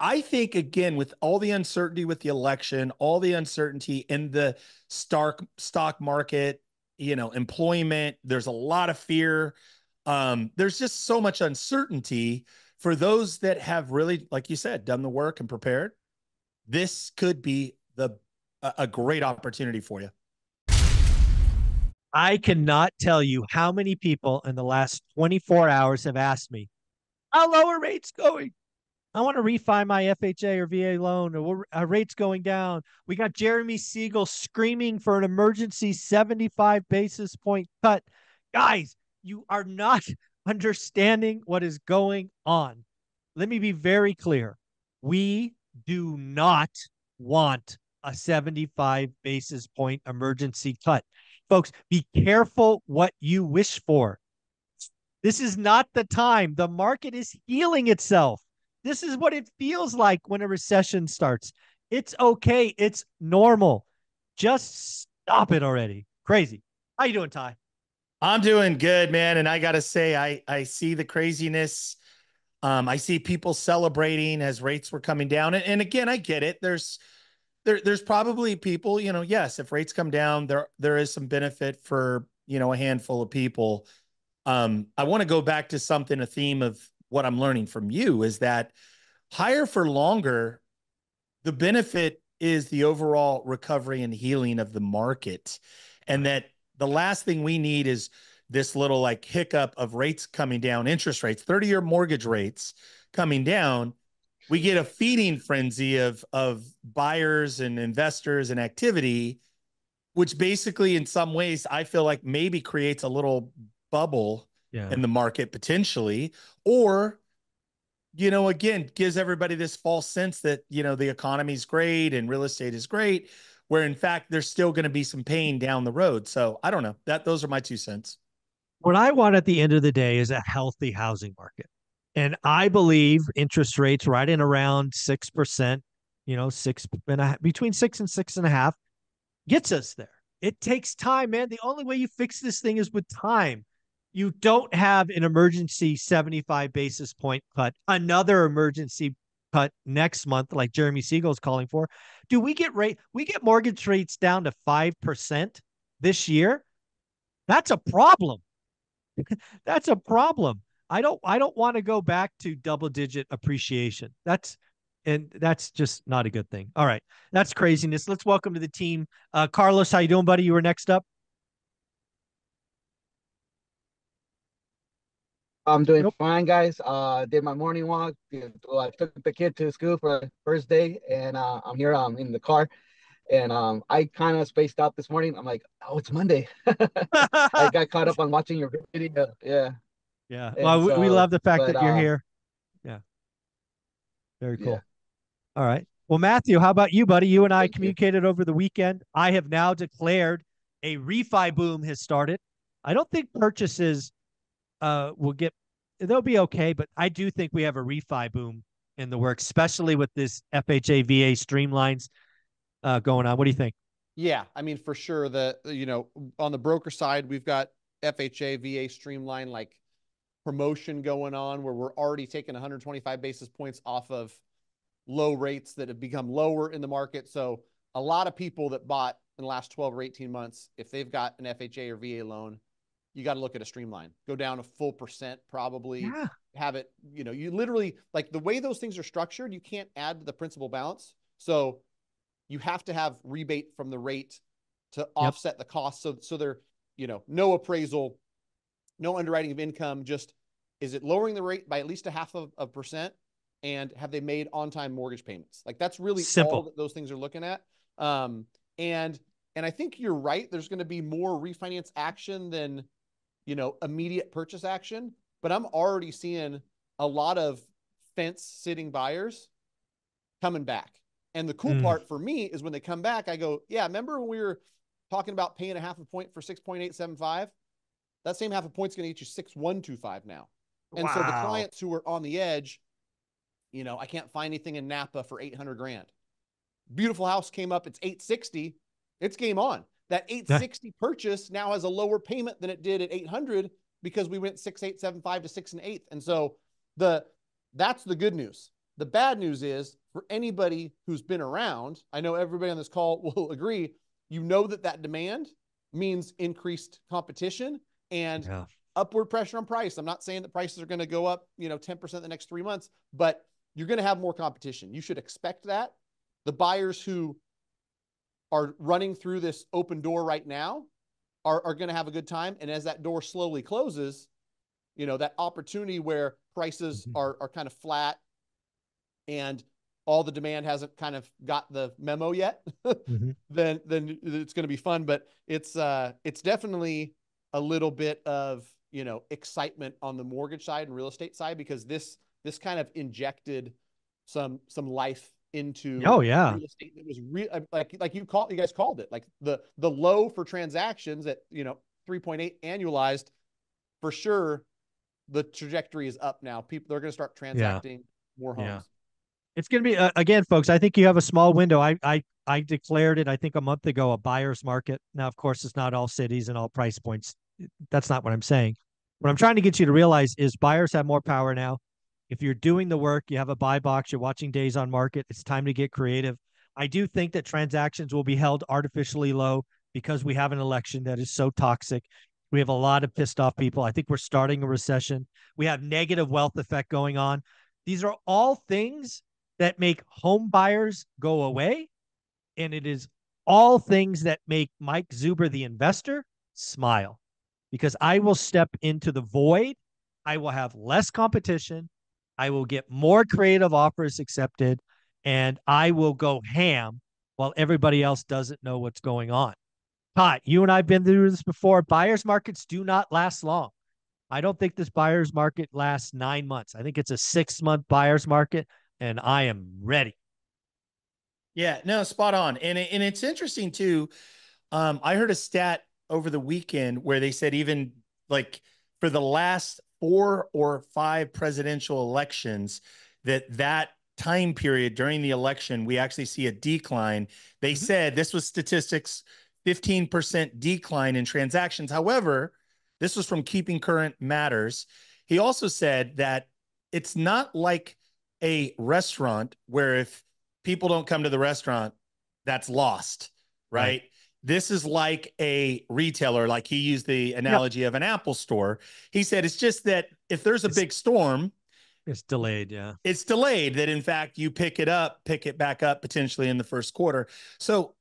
I think, again, with all the uncertainty with the election, all the uncertainty in the stock market, employment, there's a lot of fear. There's just so much uncertainty for those that have really, like you said, done the work and prepared. This could be a great opportunity for you. I cannot tell you how many people in the last 24 hours have asked me, how low are rates going? I want to refi my FHA or VA loan, or rates going down. We got Jeremy Siegel screaming for an emergency 75 basis point cut. Guys, you are not understanding what is going on. Let me be very clear. We do not want a 75 basis point emergency cut. Folks, be careful what you wish for. This is not the time. The market is healing itself. This is what it feels like when a recession starts. It's okay. It's normal. Just stop it already. Crazy. How you doing, Ty? I'm doing good, man. And I got to say, I see the craziness. I see people celebrating as rates were coming down. And again, I get it. There's probably people, yes, if rates come down, there is some benefit for, a handful of people. I want to go back to something, a theme of what I'm learning from you is that higher for longer, the benefit is the overall recovery and healing of the market. And that the last thing we need is this little like hiccup of rates coming down, interest rates, 30-year mortgage rates coming down. We get a feeding frenzy of buyers and investors and activity, which basically in some ways I feel like maybe creates a little bubble Yeah. in the market potentially, or again, gives everybody this false sense that, the economy is great and real estate is great, where in fact, there's still going to be some pain down the road. So I don't know, those are my 2 cents. What I want at the end of the day is a healthy housing market. And I believe interest rates right in around 6%, six and a half, between 6 and 6.5 gets us there. It takes time, man. The only way you fix this thing is with time. You don't have an emergency 75 basis point cut, another emergency cut next month, like Jeremy Siegel is calling for. Do we get mortgage rates down to 5% this year? That's a problem. That's a problem. I don't want to go back to double digit appreciation. That's just not a good thing. All right. That's craziness. Let's welcome to the team. Carlos, how you doing, buddy? You were next up. I'm doing Nope. fine, guys. Did my morning walk. I took the kid to school for the first day, and I'm here. I'm in the car, and I kind of spaced out this morning. I'm like, oh, it's Monday. I got caught up on watching your video. Yeah, Yeah. and Well, we so, love the fact but that you're here. Yeah. Very yeah. cool. All right. Well, Matthew, how about you, buddy? You and I Thank you. communicated over the weekend. I have now declared a refi boom has started. I don't think purchases will get, they'll be okay, but I do think we have a refi boom in the works, especially with this FHA VA streamlines going on. What do you think? Yeah, I mean, for sure. On the broker side, we've got FHA, VA streamline like promotion going on where we're already taking 125 basis points off of low rates that have become lower in the market. So a lot of people that bought in the last 12 or 18 months, if they've got an FHA or VA loan, you got to look at a streamline. Go down a full percent, probably Yeah. have it, you literally, like the way those things are structured, you can't add to the principal balance. So you have to have rebate from the rate to offset the cost. So they're, no appraisal, no underwriting of income, just is it lowering the rate by at least a half of a percent? And have they made on-time mortgage payments? Like that's really all Simple. that those things are looking at. And I think you're right. There's going to be more refinance action than, immediate purchase action, but I'm already seeing a lot of fence sitting buyers coming back. And the cool part for me is when they come back, I go, yeah, remember when we were talking about paying a half a point for 6.875? That same half a point's going to get you 6.125 now. And so the Wow. clients who are on the edge, I can't find anything in Napa for 800 grand. Beautiful house came up. It's 860. It's game on. That 860 purchase now has a lower payment than it did at 800 because we went 6.875 to 6 1/8. And so that's the good news. The bad news is for anybody who's been around, I know everybody on this call will agree, you know that demand means increased competition and upward pressure on price. I'm not saying that prices are going to go up, 10% the next 3 months, but you're going to have more competition. You should expect that. The buyers who are running through this open door right now are going to have a good time. And as that door slowly closes, that opportunity where prices are kind of flat and all the demand hasn't kind of got the memo yet, then it's going to be fun. But it's definitely a little bit of, excitement on the mortgage side and real estate side, because this kind of injected some life into real estate that was like you guys called it, like the low for transactions at 3.8 annualized. For sure the trajectory is up now. They're going to start transacting more homes. It's going to be again, folks, I think you have a small window. I declared it, I think, a month ago, a buyer's market. Now, of course, it's not all cities and all price points. That's not what I'm saying. What I'm trying to get you to realize is buyers have more power now. If you're doing the work, you have a buy box, you're watching days on market, it's time to get creative. I do think that transactions will be held artificially low because we have an election that is so toxic. We have a lot of pissed off people. I think we're starting a recession. We have negative wealth effect going on. These are all things that make home buyers go away. And it is all things that make Mike Zuber, the investor, smile, because I will step into the void. I will have less competition. I will get more creative offers accepted, and I will go ham while everybody else doesn't know what's going on. Todd, you and I have been through this before. Buyer's markets do not last long. I don't think this buyer's market lasts 9 months. I think it's a 6-month buyer's market, and I am ready. Yeah, no, spot on. And it's interesting too. I heard a stat over the weekend where they said even like for the last 4 or 5 presidential elections, that time period during the election, we actually see a decline. They said this was statistics, 15% decline in transactions. However, this was from Keeping Current Matters. He also said that it's not like a restaurant where if people don't come to the restaurant, that's lost, right? This is like a retailer, like he used the analogy of an Apple store. He said it's just that if there's a big storm, it's delayed. Yeah. It's delayed, that in fact you pick it back up potentially in the first quarter. So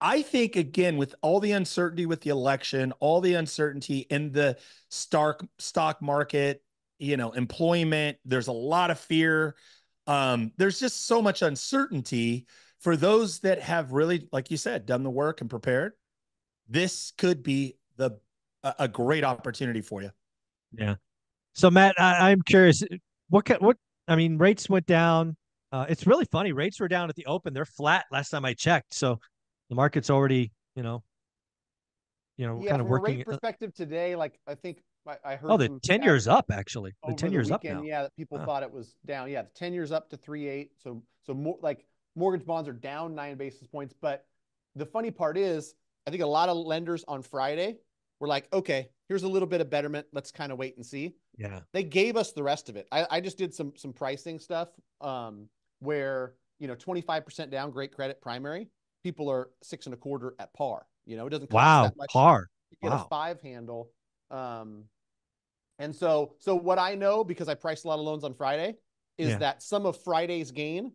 I think, again, with all the uncertainty with the election, all the uncertainty in the stock market, employment, there's a lot of fear. There's just so much uncertainty. For those that have really, like you said, done the work and prepared, this could be a great opportunity for you. Yeah. So Matt, I'm curious, I mean, rates went down. It's really funny. Rates were down at the open. They're flat last time I checked. So the market's already, kind of from working. A rate perspective today, like I think I heard. Oh, the 10 years up actually. The 10 years up now. Yeah, that people thought it was down. Yeah, the 10 years up to 3.8. So more like mortgage bonds are down 9 basis points. But the funny part is, I think a lot of lenders on Friday were like, okay, here's a little bit of betterment. Let's kind of wait and see. Yeah. They gave us the rest of it. I just did some pricing stuff where 25% down, great credit primary. People are 6.25 at par. It doesn't cost that much par. to get a 5 handle. And so what I know, because I priced a lot of loans on Friday, is that some of Friday's gain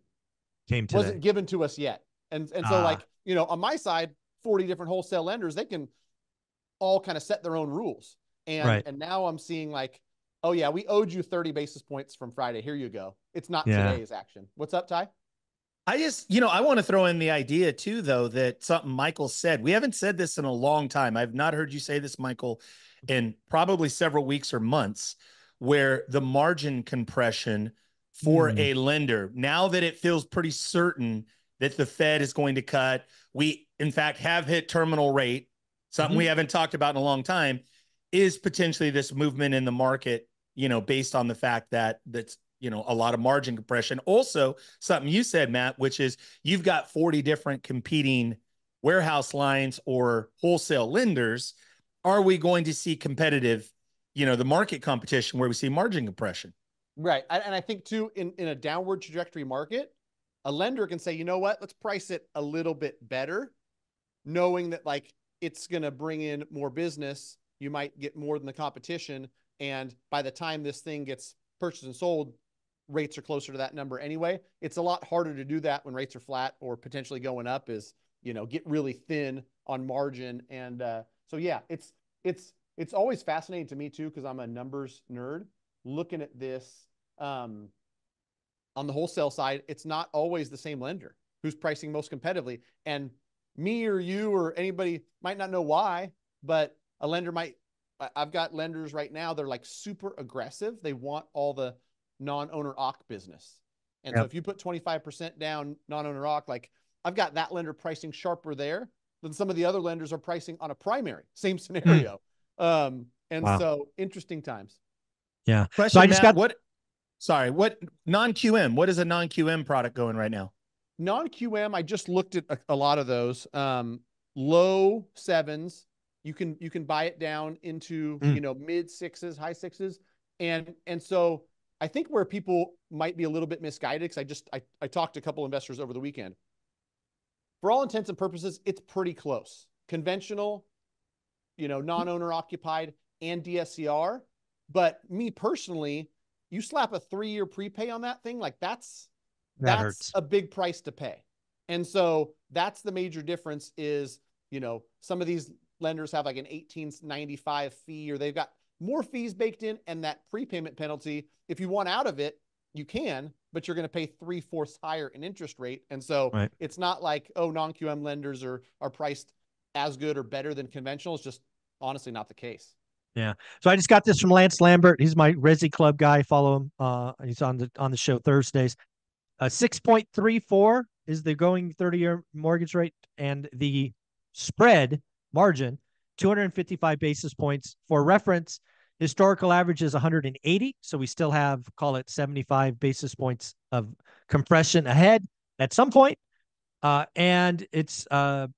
wasn't given to us yet. And so like, on my side, 40 different wholesale lenders, they can all kind of set their own rules. And now I'm seeing like, oh yeah, we owed you 30 basis points from Friday. Here you go. It's not today's action. What's up, Ty? I just, I want to throw in the idea too, though, that something Michael said. We haven't said this in a long time. I've not heard you say this, Michael, in probably several weeks or months, where the margin compression for a lender, now that it feels pretty certain that the Fed is going to cut, we in fact have hit terminal rate, something we haven't talked about in a long time, is potentially this movement in the market, based on the fact that that's, a lot of margin compression. Also, something you said, Matt, which is you've got 40 different competing warehouse lines or wholesale lenders. Are we going to see competitive, the market competition where we see margin compression? Right. And I think too, in a downward trajectory market, a lender can say, you know what, let's price it a little bit better, knowing that like it's going to bring in more business. You might get more than the competition. And by the time this thing gets purchased and sold, rates are closer to that number anyway. It's a lot harder to do that when rates are flat or potentially going up, is, you know, get really thin on margin. And so, yeah, it's always fascinating to me too, because I'm a numbers nerd looking at this. On the wholesale side, it's not always the same lender who's pricing most competitively. And me or you or anybody might not know why, but a lender might, I've got lenders right now, they're like super aggressive. They want all the non-owner OC business. And so Yep. if you put 25% down non-owner OC, like I've got that lender pricing sharper there than some of the other lenders are pricing on a primary, same scenario. And Wow. so interesting times. Yeah. So I Question, just Matt, got what non-QM, what is a non-QM product going right now? Non-QM, I just looked at a lot of those. Low sevens, you can buy it down into, you know, mid sixes, high sixes. And so I think where people might be a little bit misguided, because I talked to a couple investors over the weekend. For all intents and purposes, it's pretty close. Conventional, you know, non-owner occupied and DSCR. But me personally, you slap a 3-year prepay on that thing, like that's that hurts. a big price to pay. And so that's the major difference is, you know, some of these lenders have like an 1895 fee, or they've got more fees baked in, and that prepayment penalty, if you want out of it, you can, but you're going to pay 3/4 higher in interest rate. And so Right. it's not like, oh, non-QM lenders are priced as good or better than conventional. It's just honestly not the case. Yeah. So I just got this from Lance Lambert. He's my Resi Club guy. Follow him. He's on the show Thursdays. 6.34 is the going 30-year mortgage rate, and the spread margin 255 basis points. For reference, historical average is 180, so we still have, call it 75 basis points of compression ahead at some point. And it's the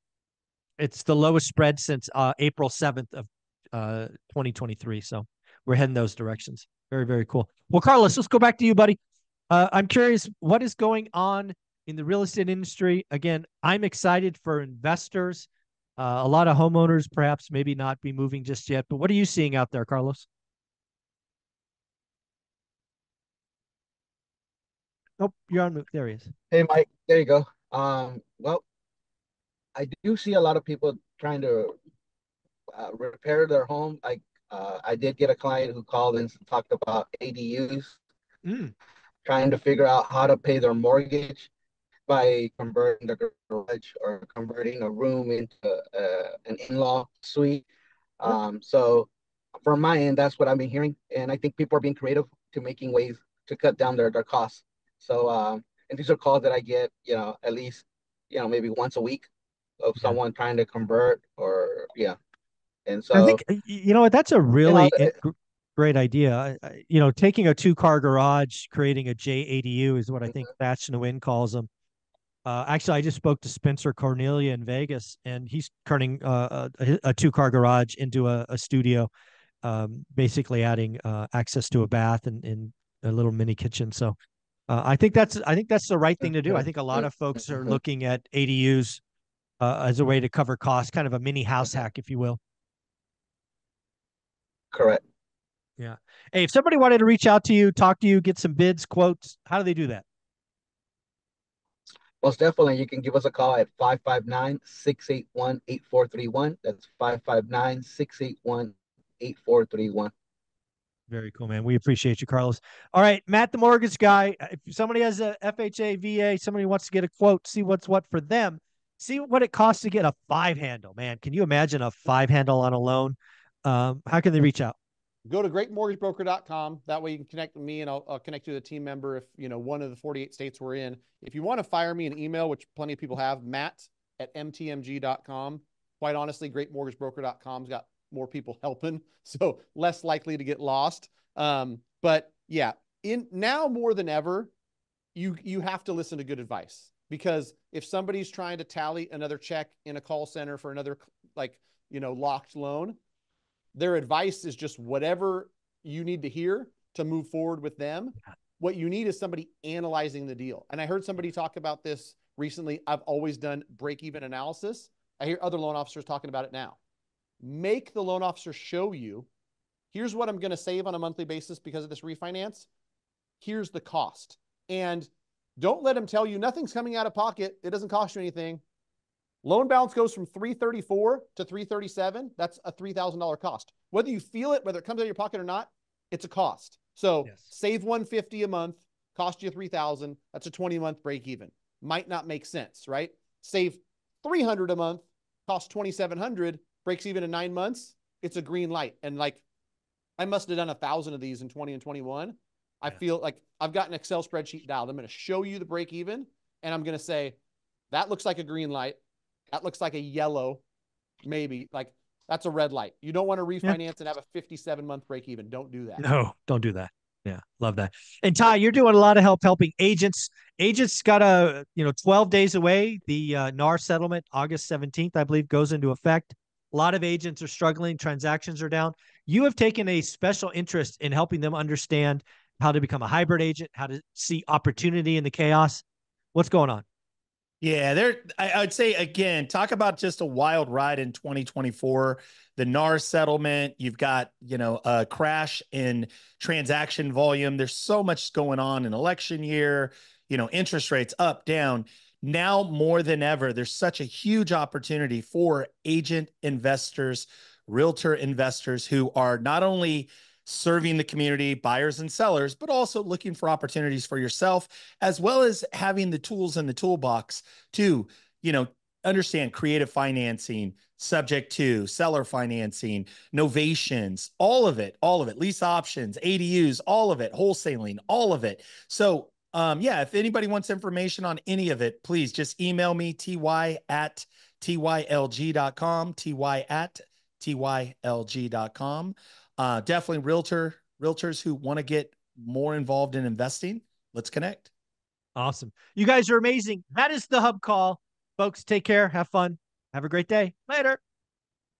lowest spread since April 7th of 2023. So we're heading those directions. Very, very cool. Well, Carlos, let's go back to you, buddy. I'm curious, what is going on in the real estate industry? Again, I'm excited for investors. A lot of homeowners perhaps maybe not be moving just yet, but what are you seeing out there, Carlos? Nope, you're on mute. There he is. Hey, Mike, there you go. Well, I do see a lot of people trying to repair their home. I did get a client who called and talked about ADUs, trying to figure out how to pay their mortgage by converting the garage or converting a room into an in-law suite. So from my end, that's what I've been hearing, and I think people are being creative to making ways to cut down their costs. So and these are calls that I get, at least, maybe once a week of Yeah. someone trying to convert or yeah. And I so think, you know what, that's a you know, really great idea. Taking a 2-car garage, creating a JADU is what I think Thatch Nguyen calls them. Actually, I just spoke to Spencer Cornelia in Vegas, and he's turning a 2-car garage into a studio, basically adding access to a bath and a little mini kitchen. So I think that's the right thing to do. I think a lot of folks are looking at ADUs as a way to cover costs, kind of a mini house hack, if you will. correct. Yeah. Hey, if somebody wanted to reach out to you, talk to you, get some bids, quotes, how do they do that? Most definitely, you can give us a call at 559-681-8431. That's 559-681-8431. Very cool, man. We appreciate you, Carlos. All right, Matt, the mortgage guy. If somebody has a FHA, VA, somebody wants to get a quote, see what's what for them, see what it costs to get a 5-handle, man. Can you imagine a 5-handle on a loan? How can they reach out? Go to greatmortgagebroker.com. That way you can connect with me, and I'll connect you to a team member if, one of the 48 states we're in. If you want to fire me an email, which plenty of people have, matt@mtmg.com. Quite honestly, greatmortgagebroker.com's got more people helping, so less likely to get lost. But yeah, now more than ever, you have to listen to good advice, because if somebody's trying to tally another check in a call center for another, locked loan, their advice is just whatever you need to hear. to move forward with them. What you need is somebody analyzing the deal. And I heard somebody talk about this recently. I've always done break-even analysis. I hear other loan officers talking about it now. Make the loan officer show you, here's what I'm going to save on a monthly basis because of this refinance. Here's the cost. And don't let them tell you nothing's coming out of pocket. It doesn't cost you anything. Loan balance goes from 334 to 337. That's a $3,000 cost. Whether you feel it, whether it comes out of your pocket or not, it's a cost. So save 150 a month, cost you 3,000. That's a 20-month break even. Might not make sense, right? Save 300 a month, cost 2,700, breaks even in 9 months. It's a green light. And like, I must have done 1,000 of these in 20 and 21. I feel like I've got an Excel spreadsheet dialed. I'm going to show you the break even, and I'm going to say, that looks like a green light. That looks like a yellow, maybe. Like, that's a red light. You don't want to refinance and have a 57-month break even. Don't do that. No, don't do that. Yeah, love that. And Ty, you're doing a lot of helping agents. Agents got 12 days away. The NAR settlement, August 17th, I believe, goes into effect. A lot of agents are struggling. Transactions are down. You have taken a special interest in helping them understand how to become a hybrid agent, how to see opportunity in the chaos. What's going on? Yeah, I would say, again, talk about just a wild ride in 2024. The NAR settlement, you've got, a crash in transaction volume. There's so much going on in election year, interest rates up, down. Now more than ever, there's such a huge opportunity for agent investors, realtor investors who are not only serving the community, buyers and sellers, but also looking for opportunities for yourself, as well as having the tools in the toolbox to, understand creative financing, subject to seller financing, novations, all of it, lease options, ADUs, all of it, wholesaling, all of it. So, if anybody wants information on any of it, please just email me, ty@tylg.com, ty@tylg.com. Definitely realtors who want to get more involved in investing. Let's connect. Awesome. You guys are amazing. That is the Hub Call. Folks, take care. Have fun. Have a great day. Later.